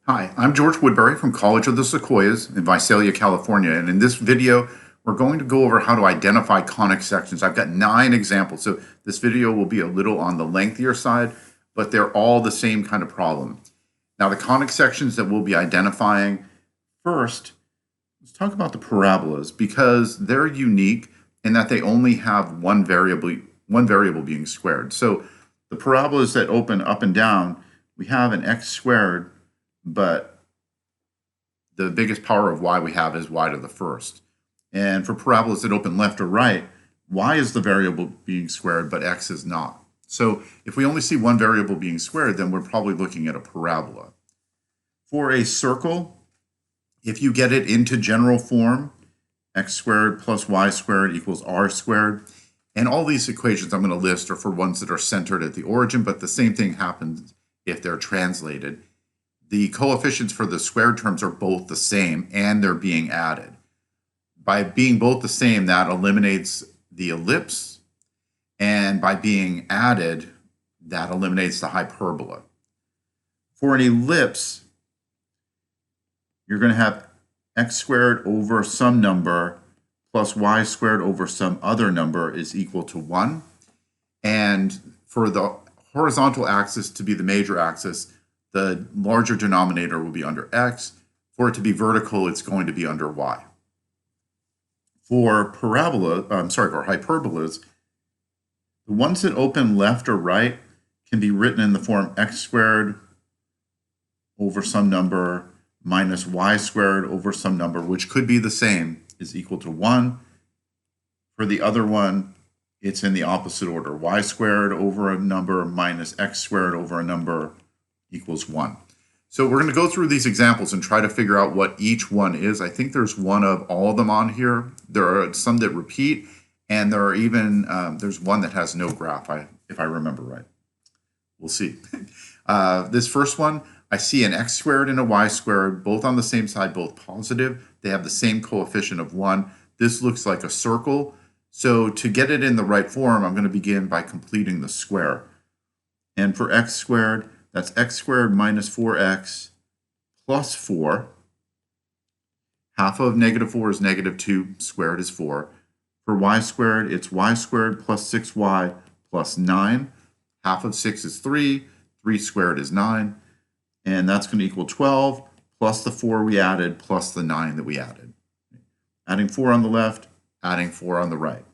Hi, I'm George Woodbury from College of the Sequoias in Visalia, California. And in this video, we're going to go over how to identify conic sections. I've got 9 examples. So this video will be a little on the lengthier side, but they're all the same kind of problem. Now, the conic sections that we'll be identifying first, let's talk about the parabolas because they're unique in that they only have one variable being squared. So the parabolas that open up and down, we have an x squared, but the biggest power of y we have is y to the first. And for parabolas that open left or right, y is the variable being squared, but x is not. So if we only see one variable being squared, then we're probably looking at a parabola. For a circle, if you get it into general form, x squared plus y squared equals r squared. And all these equations I'm going to list are for ones that are centered at the origin, but the same thing happens if they're translated. The coefficients for the squared terms are both the same and they're being added. By being both the same, that eliminates the ellipse, and by being added, that eliminates the hyperbola. For an ellipse, you're going to have x squared over some number plus y squared over some other number is equal to 1. And for the horizontal axis to be the major axis, the larger denominator will be under x. For it to be vertical, it's going to be under y. For for hyperbolas, the ones that open left or right can be written in the form x squared over some number minus y squared over some number, which could be the same, is equal to 1. For the other one, it's in the opposite order. Y squared over a number minus x squared over a number equals 1. So we're going to go through these examples and try to figure out what each one is. I think there's one of all of them on here. There are some that repeat, and there are even, there's one that has no graph, if I remember right. We'll see. This first one, I see an x squared and a y squared, both on the same side, both positive. They have the same coefficient of 1. This looks like a circle. So to get it in the right form, I'm going to begin by completing the square. And for x squared, that's x squared minus 4x plus 4. Half of negative 4 is negative 2, squared is 4. For y squared, it's y squared plus 6y plus 9. Half of 6 is 3. 3 squared is 9. And that's going to equal 12 plus the 4 we added plus the 9 that we added. Adding 4 on the left, adding 4 on the right.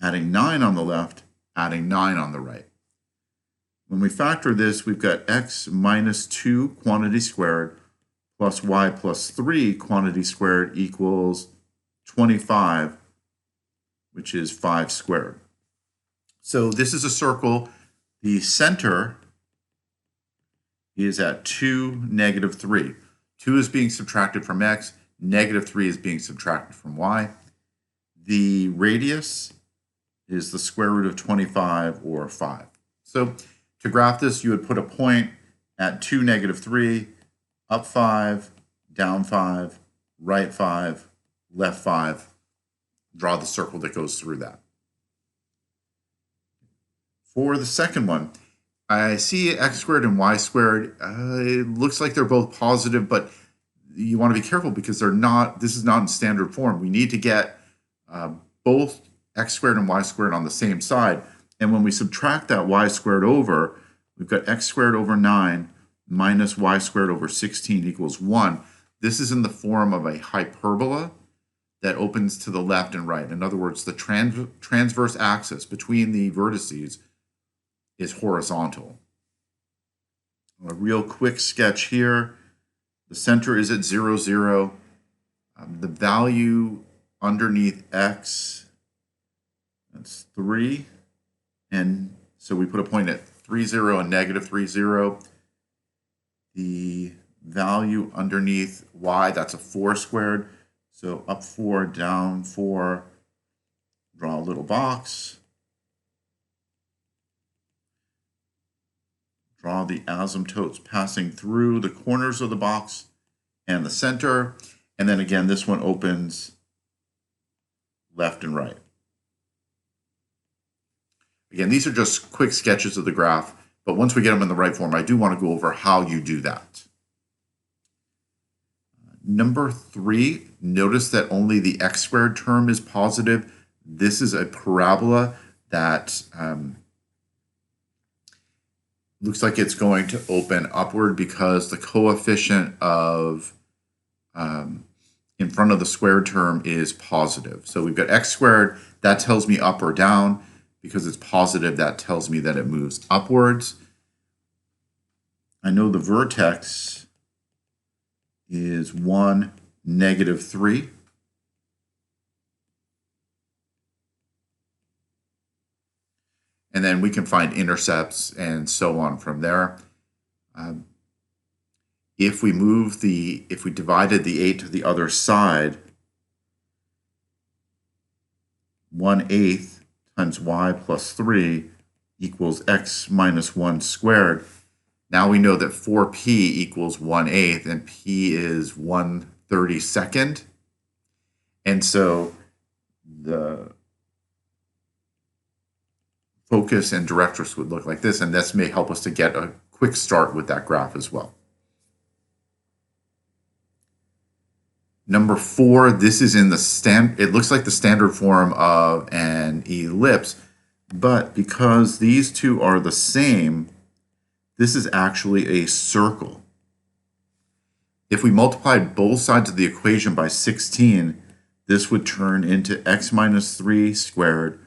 Adding 9 on the left, adding 9 on the right. When we factor this, we've got x minus 2 quantity squared plus y plus 3 quantity squared equals 25, which is 5 squared. So this is a circle. The center is at 2, negative 3. 2 is being subtracted from x. Negative 3 is being subtracted from y. The radius is the square root of 25, or 5. So to graph this, you would put a point at 2, negative 3, up 5, down 5, right 5, left 5. Draw the circle that goes through that. For the second one, I see x squared and y squared. It looks like they're both positive, but you want to be careful because they're not. This is not in standard form. We need to get both x squared and y squared on the same side. And when we subtract that y squared over, we've got x squared over 9 minus y squared over 16 equals 1. This is in the form of a hyperbola that opens to the left and right. In other words, the transverse axis between the vertices is horizontal. A real quick sketch here. The center is at 0, 0. The value underneath x, that's 3. And so we put a point at 3, 0 and negative 3, 0. The value underneath y, that's a 4 squared. So up 4, down 4. Draw a little box. Draw the asymptotes passing through the corners of the box and the center. And then again, this one opens left and right. Again, these are just quick sketches of the graph, but once we get them in the right form, I do want to go over how you do that. Number 3, notice that only the x squared term is positive. This is a parabola that looks like it's going to open upward because the coefficient of in front of the squared term is positive. So we've got x squared, that tells me up or down. Because it's positive, that tells me that it moves upwards. I know the vertex is 1, -3. And then we can find intercepts and so on from there. If we divided the 8 to the other side, 1/8 times y plus 3 equals x minus 1 squared. Now we know that 4p equals 1/8, and p is 1/32. And so the focus and directrix would look like this, and this may help us to get a quick start with that graph as well. Number 4, this is in the it looks like the standard form of an ellipse, but because these two are the same, this is actually a circle. If we multiplied both sides of the equation by 16, this would turn into x minus 3 squared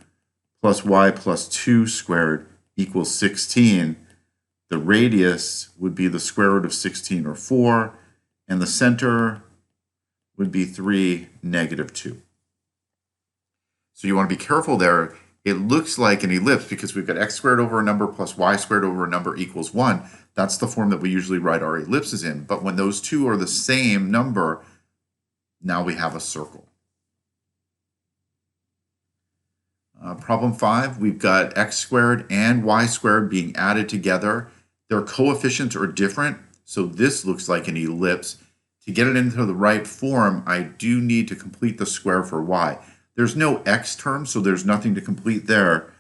plus y plus 2 squared equals 16. The radius would be the square root of 16, or 4, and the center would be 3, -2. So you want to be careful there. It looks like an ellipse because we've got x squared over a number plus y squared over a number equals 1. That's the form that we usually write our ellipses in. But when those two are the same number, now we have a circle. Problem 5, we've got x squared and y squared being added together. Their coefficients are different, so this looks like an ellipse. To get it into the right form, I do need to complete the square for y. There's no x term, so there's nothing to complete there.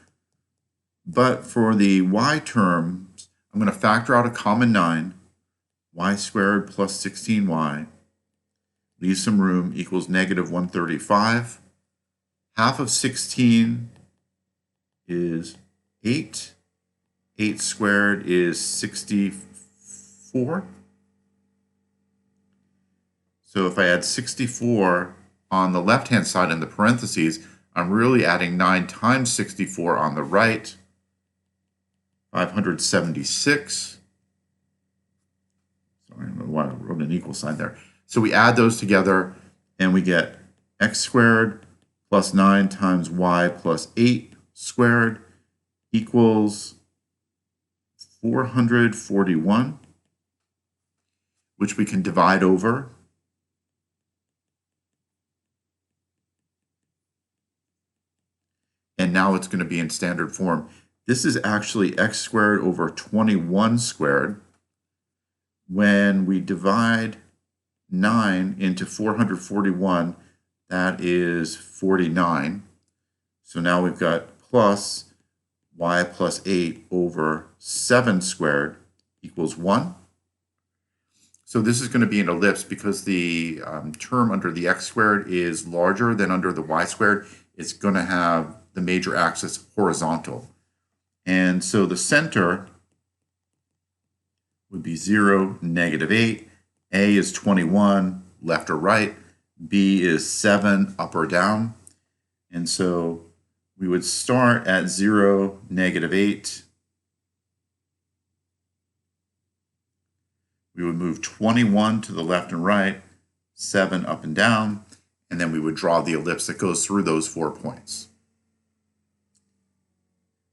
But for the y terms, I'm going to factor out a common 9, y squared plus 16y, leave some room, equals -135. Half of 16 is 8. 8 squared is 64. So if I add 64 on the left-hand side in the parentheses, I'm really adding 9 times 64 on the right, 576. Sorry, I don't know why I wrote an equal sign there. So we add those together, and we get x squared plus 9 times y plus 8 squared equals 441, which we can divide over. And now it's going to be in standard form. This is actually x squared over 21 squared. When we divide 9 into 441, that is 49. So now we've got plus y plus 8 over 7 squared equals 1. So this is going to be an ellipse because the term under the x squared is larger than under the y squared. It's going to have the major axis horizontal. And so the center would be 0, -8. A is 21, left or right. B is 7, up or down. And so we would start at 0, -8. We would move 21 to the left and right, 7 up and down, and then we would draw the ellipse that goes through those 4 points.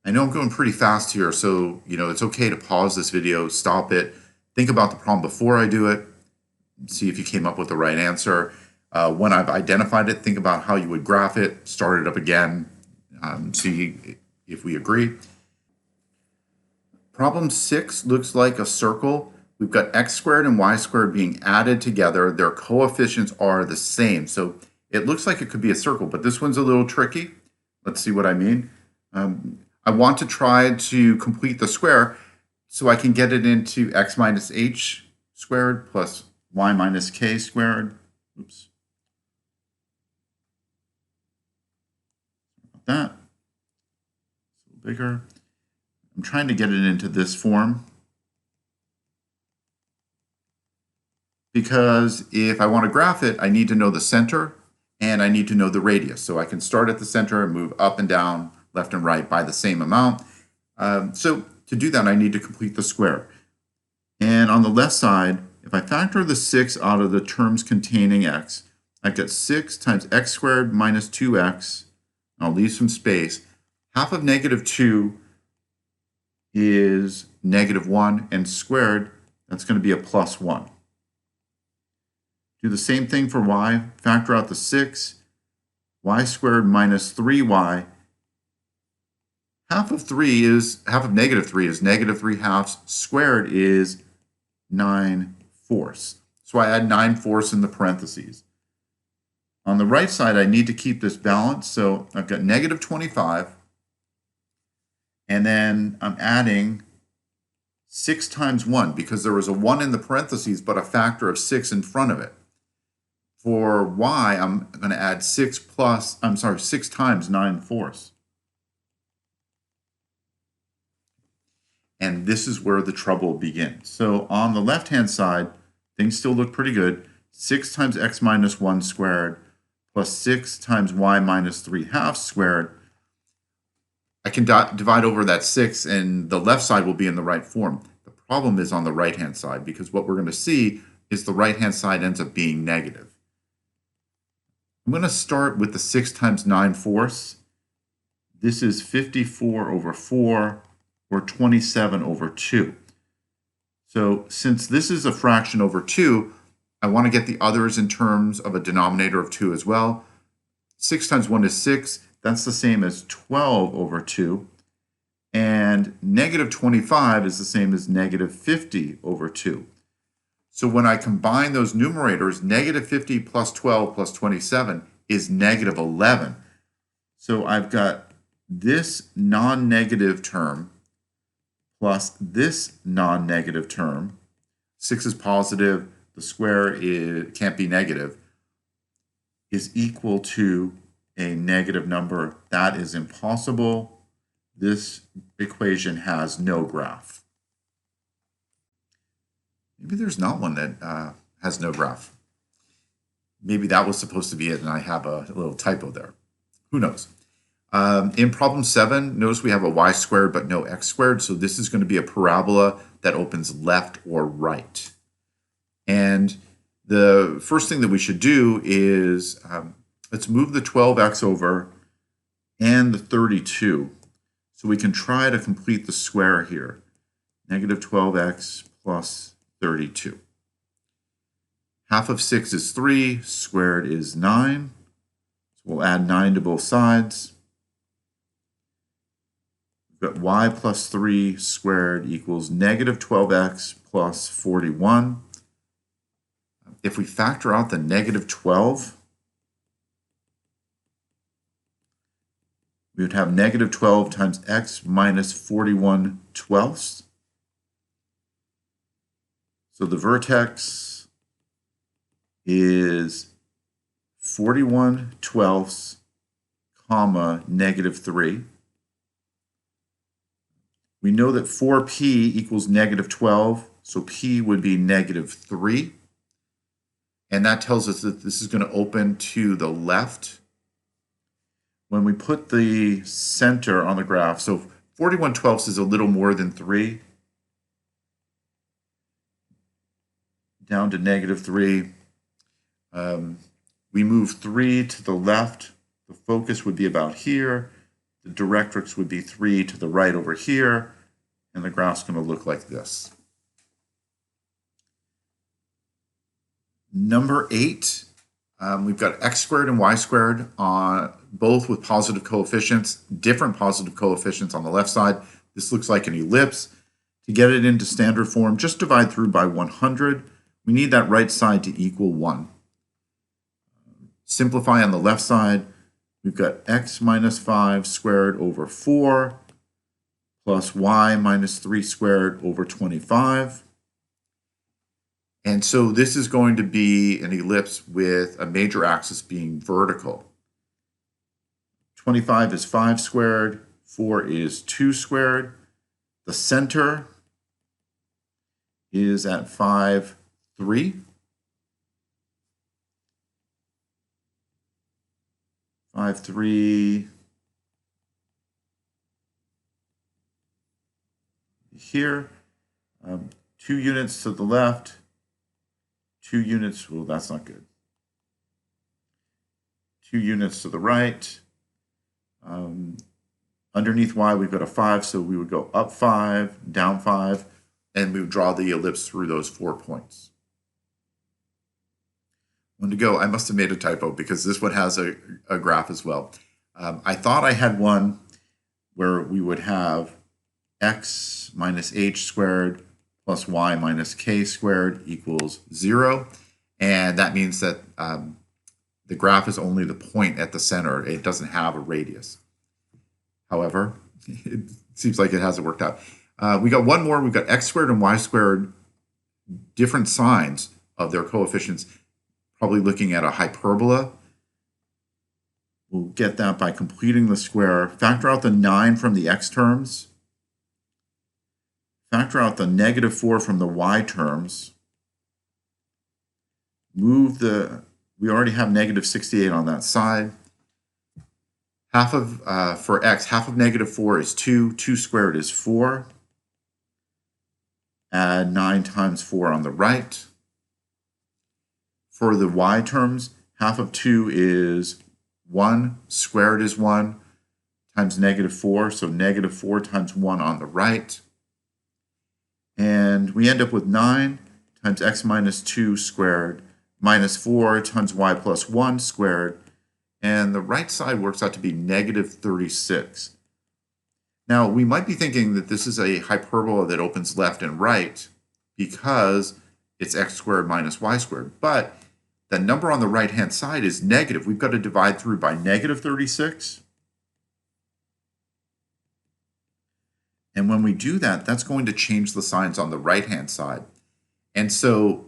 I know I'm going pretty fast here, so it's okay to pause this video, stop it, think about the problem before I do it, see if you came up with the right answer. When I've identified it, think about how you would graph it, start it up again, see if we agree. Problem 6 looks like a circle. We've got x squared and y squared being added together. Their coefficients are the same. So it looks like it could be a circle, but this one's a little tricky. Let's see what I mean. I want to try to complete the square so I can get it into x minus h squared plus y minus k squared. Oops. That. It's a little bigger. I'm trying to get it into this form because if I want to graph it, I need to know the center and I need to know the radius. So I can start at the center and move up and down, left and right by the same amount. So to do that, I need to complete the square. And on the left side, if I factor the 6 out of the terms containing x, I've got 6 times x squared minus 2x. I'll leave some space. Half of negative 2 is negative 1, and squared, that's going to be a plus 1. Do the same thing for y. Factor out the 6. Y squared minus 3y. Half of negative 3 is negative 3 halves. Squared is 9/4. So I add 9/4 in the parentheses. On the right side, I need to keep this balanced. So I've got negative 25. And then I'm adding 6 times 1 because there was a 1 in the parentheses, but a factor of 6 in front of it. For y, I'm going to add 6 times 9/4. And this is where the trouble begins. So on the left-hand side, things still look pretty good. 6 times x minus 1 squared plus 6 times y minus 3 halves squared. I can divide over that 6, and the left side will be in the right form. The problem is on the right-hand side, because what we're going to see is the right-hand side ends up being negative. I'm going to start with the 6 times 9/4. This is 54 over 4, or 27 over 2. So since this is a fraction over 2, I want to get the others in terms of a denominator of 2 as well. 6 times 1 is 6. That's the same as 12 over 2. And negative 25 is the same as negative 50 over 2. So when I combine those numerators, negative 50 plus 12 plus 27 is negative 11. So I've got this non-negative term plus this non-negative term. 6 is positive, the square can't be negative, is equal to a negative number. That is impossible. This equation has no graph. Maybe there's not one that has no graph. Maybe that was supposed to be it and I have a little typo there. Who knows? In problem 7, notice we have a y squared but no x squared. So this is going to be a parabola that opens left or right. And the first thing that we should do is let's move the 12x over and the 32. So we can try to complete the square here. Negative 12x plus 32. Half of 6 is 3, squared is 9. So we'll add 9 to both sides. We've got y plus 3 squared equals negative 12x plus 41. If we factor out the negative 12, we would have negative 12 times x minus 41/12. So the vertex is 41/12, comma, negative 3. We know that 4p equals negative 12, so p would be negative 3. And that tells us that this is going to open to the left. When we put the center on the graph, so 41/12 is a little more than 3, down to negative 3. We move 3 to the left. The focus would be about here. The directrix would be 3 to the right over here. And the graph's going to look like this. Number 8, we've got x squared and y squared, both with positive coefficients, different positive coefficients on the left side. This looks like an ellipse. To get it into standard form, just divide through by 100. We need that right side to equal 1. Simplify on the left side. We've got x minus 5 squared over 4 plus y minus 3 squared over 25. And so this is going to be an ellipse with a major axis being vertical. 25 is 5 squared, 4 is 2 squared. The center is at 5, 3. 5, 3 here. 2 units to the left. 2 units, well, that's not good. 2 units to the right. Underneath y, we've got a 5, so we would go up 5, down 5, and we would draw the ellipse through those 4 points. One to go. I must have made a typo because this one has a graph as well. I thought I had one where we would have x minus h squared plus y minus k squared equals 0. And that means that the graph is only the point at the center. It doesn't have a radius. However, it seems like it hasn't worked out. We got one more. We've got x squared and y squared, different signs of their coefficients, probably looking at a hyperbola. We'll get that by completing the square. Factor out the 9 from the x terms. Factor out the negative 4 from the y terms. Move we already have negative 68 on that side. Half of, for x, half of negative 4 is 2. 2 squared is 4. Add 9 times 4 on the right. For the y terms, half of 2 is 1. Squared is 1 times negative 4. So negative 4 times 1 on the right. And we end up with 9 times x minus 2 squared minus 4 times y plus 1 squared. And the right side works out to be negative 36. Now, we might be thinking that this is a hyperbola that opens left and right because it's x squared minus y squared. But the number on the right-hand side is negative. We've got to divide through by negative 36. And when we do that, that's going to change the signs on the right-hand side. And so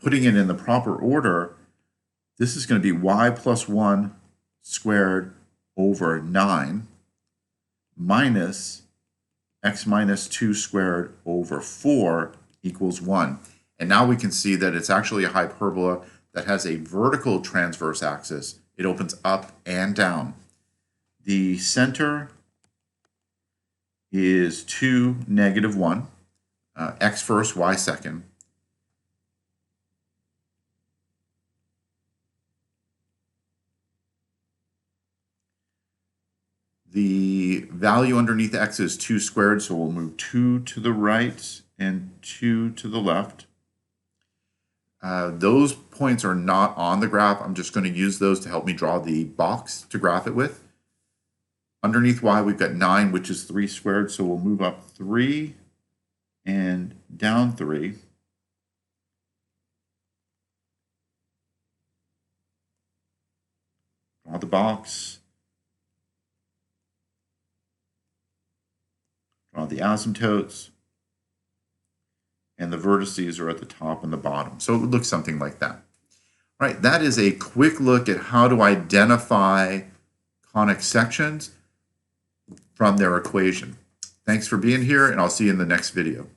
putting it in the proper order, this is going to be y plus 1 squared over 9 minus x minus 2 squared over 4 equals 1. And now we can see that it's actually a hyperbola that has a vertical transverse axis. It opens up and down. The center is 2, negative 1, x first, y second. The value underneath x is 2 squared, so we'll move 2 to the right and 2 to the left. Those points are not on the graph. I'm just going to use those to help me draw the box to graph it with. Underneath y, we've got 9, which is 3 squared, so we'll move up 3 and down 3. Draw the box. Draw the asymptotes. And the vertices are at the top and the bottom. So it would look something like that. All right, that is a quick look at how to identify conic sections from their equation. Thanks for being here, and I'll see you in the next video.